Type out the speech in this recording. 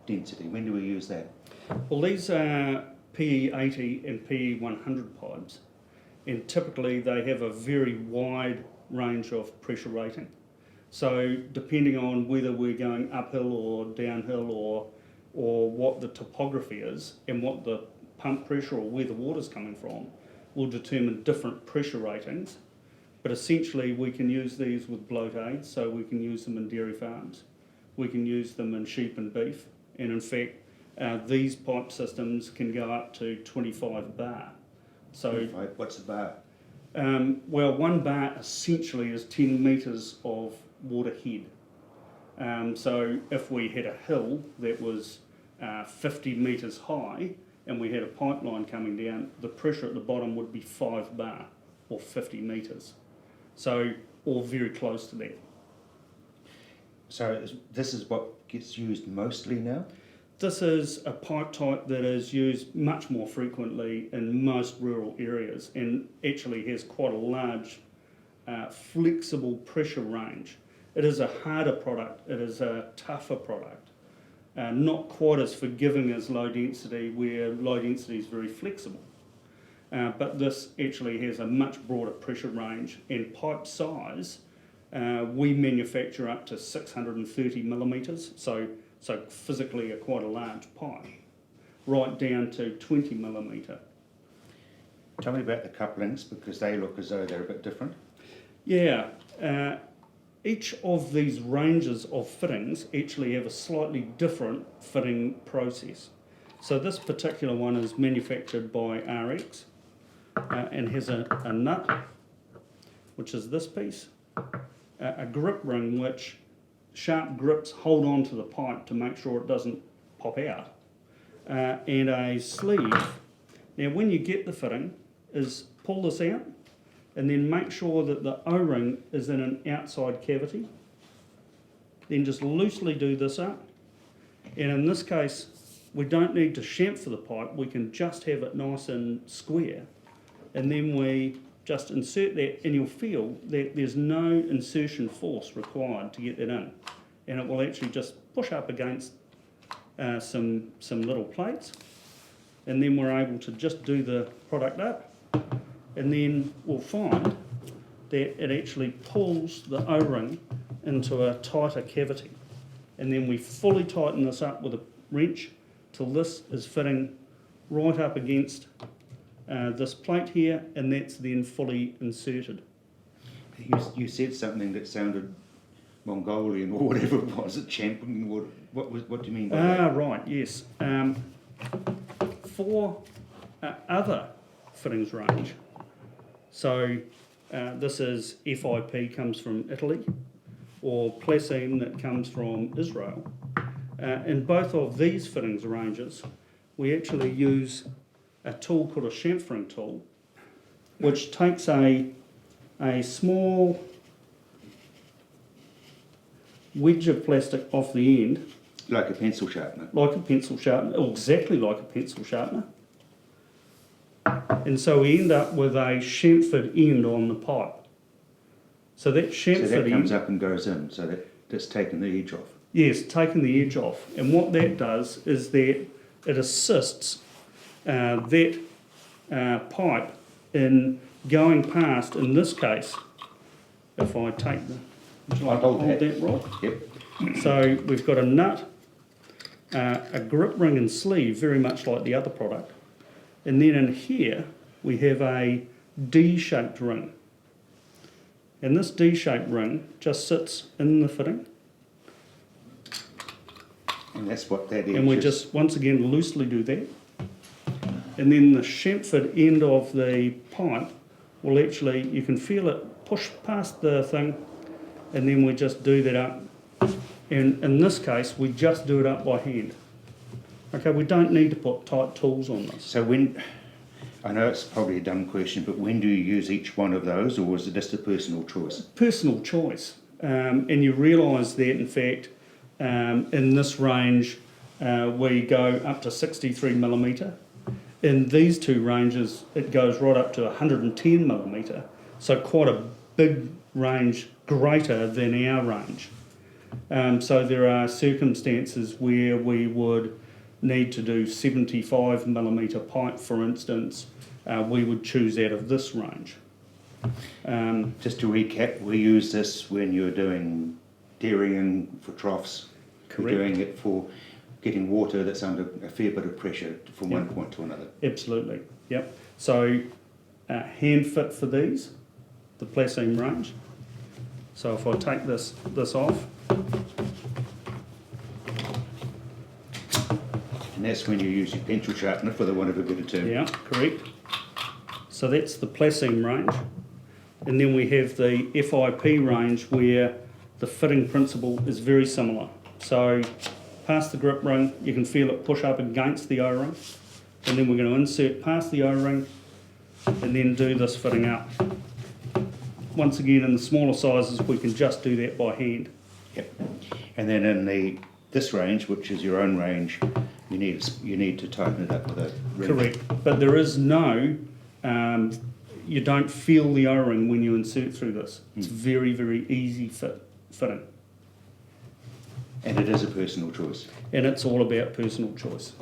density? When do we use that? Well, these are PE80 and PE100 pipes, and typically they have a very wide range of pressure rating. So depending on whether we're going uphill or downhill or what the topography is and what the pump pressure or where the water's coming from will determine different pressure ratings. But essentially we can use these with bloat aids, so we can use them in dairy farms, we can use them in sheep and beef, and in fact these pipe systems can go up to 25 bar. So what's the bar? Well, 1 bar essentially is 10 metres of water head. So if we had a hill that was 50 metres high and we had a pipeline coming down, the pressure at the bottom would be 5 bar or 50 metres. So, or very close to that. So this is what gets used mostly now? This is a pipe type that is used much more frequently in most rural areas and actually has quite a large flexible pressure range. It is a harder product, it is a tougher product, not quite as forgiving as low density, where low density is very flexible. But this actually has a much broader pressure range and pipe size. We manufacture up to 630 millimetres, so physically quite a large pipe, right down to 20 millimetre. Tell me about the couplings, because they look as though they're a bit different. Yeah, each of these ranges of fittings actually have a slightly different fitting process. So this particular one is manufactured by RX and has a nut, which is this piece, a grip ring which sharp grips hold on to the pipe to make sure it doesn't pop out, and a sleeve. Now when you get the fitting, is pull this out and then make sure that the O-ring is in an outside cavity. Then just loosely do this up, and in this case we don't need to chamfer the pipe, we can just have it nice and square, and then we just insert that, and you'll feel that there's no insertion force required to get that in, and it will actually just push up against some little plates, and then we're able to just do the product up, and then we'll find that it actually pulls the O-ring into a tighter cavity, and then we fully tighten this up with a wrench till this is fitting right up against this plate here, and that's then fully inserted. You said something that sounded Mongolian or whatever it was, champion. What do you mean by that? Right, yes. For other fittings range, so this is FIP, comes from Italy, or Placine that comes from Israel. In both of these fittings ranges, we actually use a tool called a chamfering tool, which takes a small wedge of plastic off the end. Like a pencil sharpener? Like a pencil sharpener, exactly like a pencil sharpener. And so we end up with a chamfered end on the pipe. So that chamfered end comes up and goes in, so that's taking the edge off? Yes, taking the edge off. And what that does is that it assists that pipe in going past, in this case, if I take the... Would you like to hold that, Rob? Yep. So we've got a nut, a grip ring and sleeve, very much like the other product. And then in here, we have a D-shaped ring. And this D-shaped ring just sits in the fitting. And that's what that is. And we just, once again, loosely do that. And then the chamfered end of the pipe will actually, you can feel it push past the thing, and then we just do that up. And in this case, we just do it up by hand. Okay, we don't need to put tight tools on this. So when, I know it's probably a dumb question, but when do you use each one of those, or is it just a personal choice? Personal choice. And you realise that, in fact, in this range, we go up to 63 millimetre. In these two ranges, it goes right up to 110 millimetre, so quite a big range, greater than our range. So there are circumstances where we would need to do 75mm pipe, for instance. We would choose out of this range. Just to recap, we use this when you're doing dairying for troughs. Correct. You're doing it for getting water that's under a fair bit of pressure from one point to another. Absolutely, yep. So hand fit for these, the Placine range. So if I take this off, And that's when you use your pencil sharpener, for the want of a better term. yeah, correct. So that's the Placine range. And then we have the FIP range where the fitting principle is very similar. So past the grip ring, you can feel it push up against the O-ring. And then we're going to insert past the O-ring and then do this fitting out. Once again, in the smaller sizes, we can just do that by hand. Yep. And then in this range, which is your own range, you need to tighten it up with a ring. Correct. But there is no, you don't feel the O-ring when you insert through this. It's very, very easy fitting. And it is a personal choice. And it's all about personal choice.